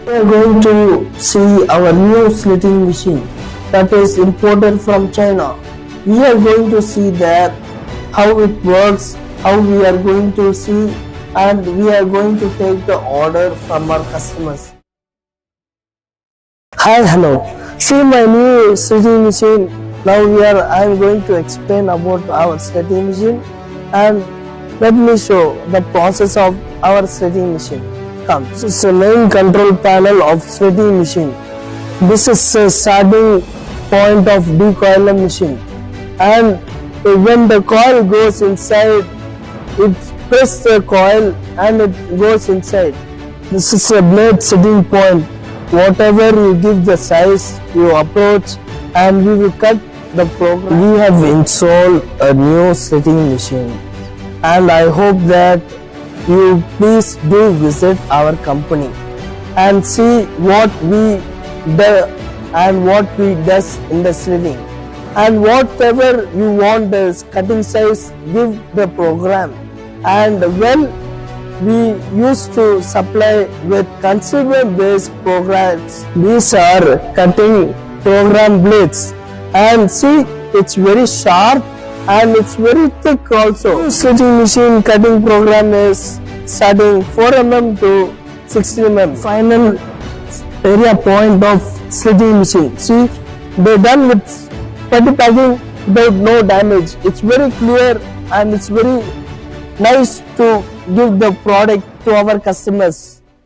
We are going to see our new slitting machine that is imported from China. We are going to see that how it works, how we are going to see, and we are going to take the order from our customers. Hi, hello. See my new slitting machine. Now I am going to explain about our slitting machine, and let me show the process of our slitting machine. Come, this is the main control panel of slitting machine. This is the starting point of decoiler machine, and when the coil goes inside, it presses the coil and it goes inside. This is a blade setting point. Whatever you give the size, you approach and we will cut the program. We have installed a new slitting machine, and I hope that you please do visit our company and see what we do and what we does in the slitting, and whatever you want as cutting size, give the program. And when we used to supply with consumer based programs, these are cutting program blades, and see, it's very sharp and it's very thick also. Slitting machine cutting program is starting 4 mm to 16 mm. Final area point of slitting machine. See, they done with putty packing without no damage. It's very clear and it's very nice to give the product to our customers.